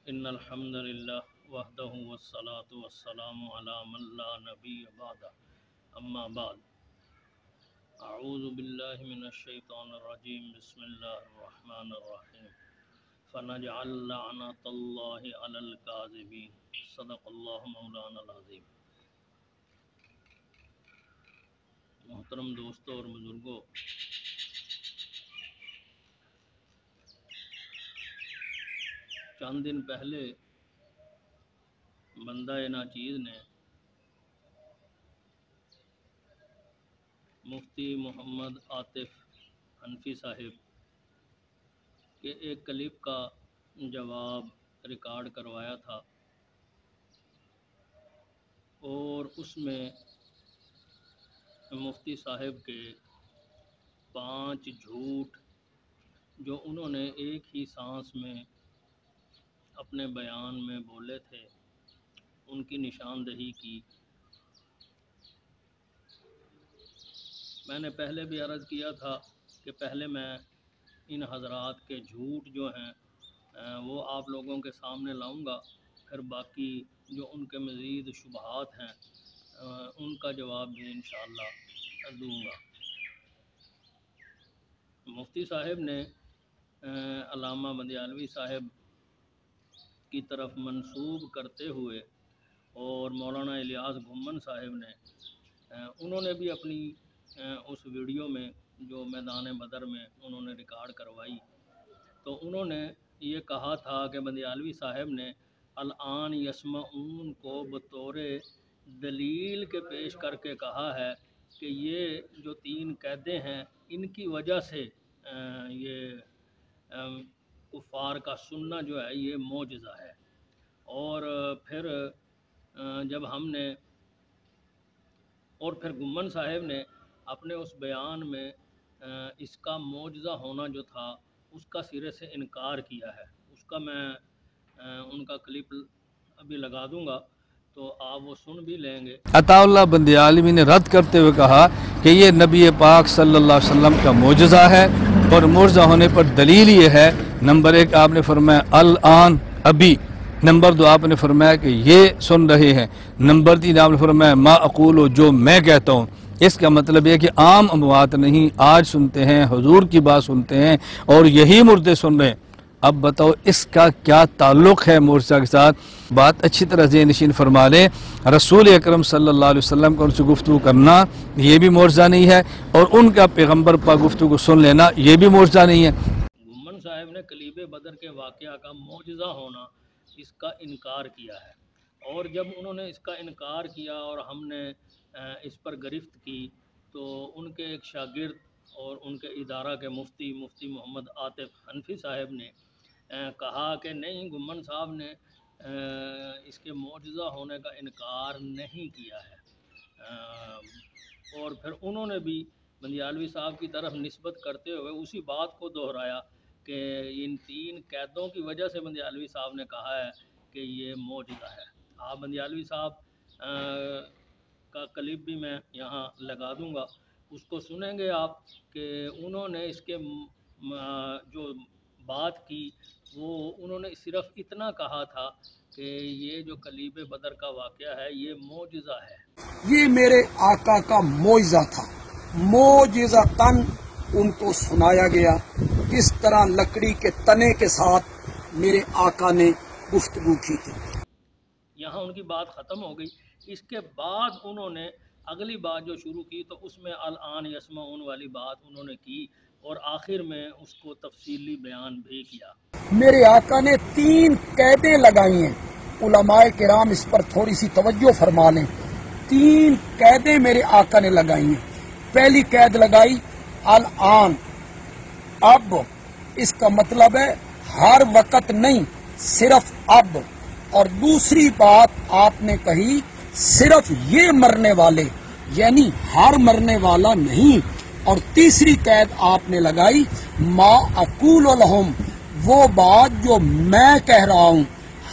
ان الحمد للہ وحدہ والصلاة والسلام علی من لا نبی بعد اما بعد اعوذ باللہ من الشیطان الرجیم بسم اللہ الرحمن الرحیم فنجعل لعنت اللہ علی الکاذبین صدق اللہ مولانا العظیم۔ محترم دوستوں اور بزرگوں، چند دن پہلے بندہ ناچیز نے مفتی محمد عاطف حنفی صاحب کے ایک کلپ کا جواب ریکارڈ کروایا تھا، اور اس میں مفتی صاحب کے 5 جھوٹ جو انہوں نے ایک ہی سانس میں اپنے بیان میں بولے تھے، ان کی نشاندہی کی۔ میں نے پہلے بھی عرض کیا تھا کہ پہلے میں ان حضرات کے جھوٹ جو ہیں وہ آپ لوگوں کے سامنے لاؤں گا، پھر باقی جو ان کے مزید شبہات ہیں ان کا جواب بھی انشاءاللہ دوں گا۔ مفتی صاحب نے علامہ بندیالوی صاحب کی طرف منسوب کرتے ہوئے اور مولانا الیاس گھمن صاحب نے انہوں نے بھی اپنی اس ویڈیو میں جو میدان بدر میں انہوں نے ریکارڈ کروائی، تو انہوں نے یہ کہا تھا کہ بندیالوی صاحب نے الان یسمعون کو بطور دلیل کے پیش کر کے کہا ہے کہ یہ جو 3 قیدیں ہیں ان کی وجہ سے یہ کفار کا سننا جو ہے یہ معجزہ ہے۔ اور پھر جب ہم نے اور پھر گھمن صاحب نے اپنے اس بیان میں اس کا معجزہ ہونا جو تھا اس کا سرے سے انکار کیا ہے۔ اس کا میں ان کا کلپ ابھی لگا دوں گا تو آپ وہ سن بھی لیں گے۔ عطا اللہ بندیالوی نے رد کرتے ہوئے کہا کہ یہ نبی پاک صلی اللہ علیہ وسلم کا معجزہ ہے، اور معجزہ ہونے پر دلیل یہ ہے، نمبر 1 آپ نے فرمایا الان ابھی، نمبر 2 آپ نے فرمایا کہ یہ سن رہے ہیں، نمبر 3 آپ نے فرمایا ما اقولو جو میں کہتا ہوں۔ اس کا مطلب یہ کہ عام اموات نہیں، آج سنتے ہیں، حضور کی بات سنتے ہیں اور یہی مردے سن رہے ہیں۔ اب بتاؤ اس کا کیا تعلق ہے معجزہ کے ساتھ؟ بات اچھی طرح ذہن نشین فرما لیں، رسول اکرم صلی اللہ علیہ وسلم کا ان سے گفتگو کرنا یہ بھی معجزہ نہیں ہے، اور ان کا پیغمبر پاک گفتگو سن لینا یہ بھی معجزہ نہیں ہے۔ گھمن صاحب نے کلیب بدر کے واقعہ کا معجزہ ہونا اس کا انکار کیا ہے، اور جب انہوں نے اس کا انکار کیا اور ہم نے اس پر گرفت کی تو ان کے ایک شاگرد اور ان کے ادارہ کے مفتی محمد عاطف حنفی صاحب نے کہا کہ نہیں، گھمن صاحب نے اس کے معجزہ ہونے کا انکار نہیں کیا ہے، اور پھر انہوں نے بھی بندیالوی صاحب کی طرف نسبت کرتے ہوئے اسی بات کو دہرایا کہ ان 3 قیدوں کی وجہ سے بندیالوی صاحب نے کہا ہے کہ یہ معجزہ ہے۔ آپ بندیالوی صاحب کا کلپ بھی میں یہاں لگا دوں گا، اس کو سنیں گے آپ کہ انہوں نے اس کے جو بات کی وہ انہوں نے صرف اتنا کہا تھا کہ یہ جو کلیب بدر کا واقعہ ہے یہ معجزہ ہے۔ یہ میرے آقا کا معجزہ تھا، معجزہ تن ان کو سنایا گیا، کس طرح لکڑی کے تنے کے ساتھ میرے آقا نے گفتگو کی تھی۔ یہاں ان کی بات ختم ہو گئی۔ اس کے بعد انہوں نے اگلی بات جو شروع کی تو اس میں الان یسمعون والی بات انہوں نے کی، اور آخر میں اس کو تفصیلی بیان بھی کیا۔ میرے آقا نے 3 قیدیں لگائی ہیں، علماء کرام اس پر تھوڑی سی توجہ فرما لیں۔ 3 قیدیں میرے آقا نے لگائی ہیں۔ پہلی قید لگائی الان، اب، اس کا مطلب ہے ہر وقت نہیں، صرف اب۔ اور دوسری بات آپ نے کہی صرف یہ مرنے والے، یعنی ہر مرنے والا نہیں۔ اور تیسری قید آپ نے لگائی ما اقول لہم، وہ بات جو میں کہہ رہا ہوں،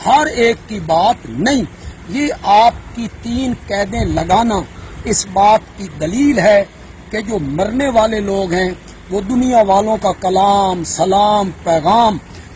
ہر ایک کی بات نہیں۔ یہ آپ کی 3 قیدیں لگانا اس بات کی دلیل ہے کہ جو مرنے والے لوگ ہیں وہ دنیا والوں کا کلام، سلام، پیغام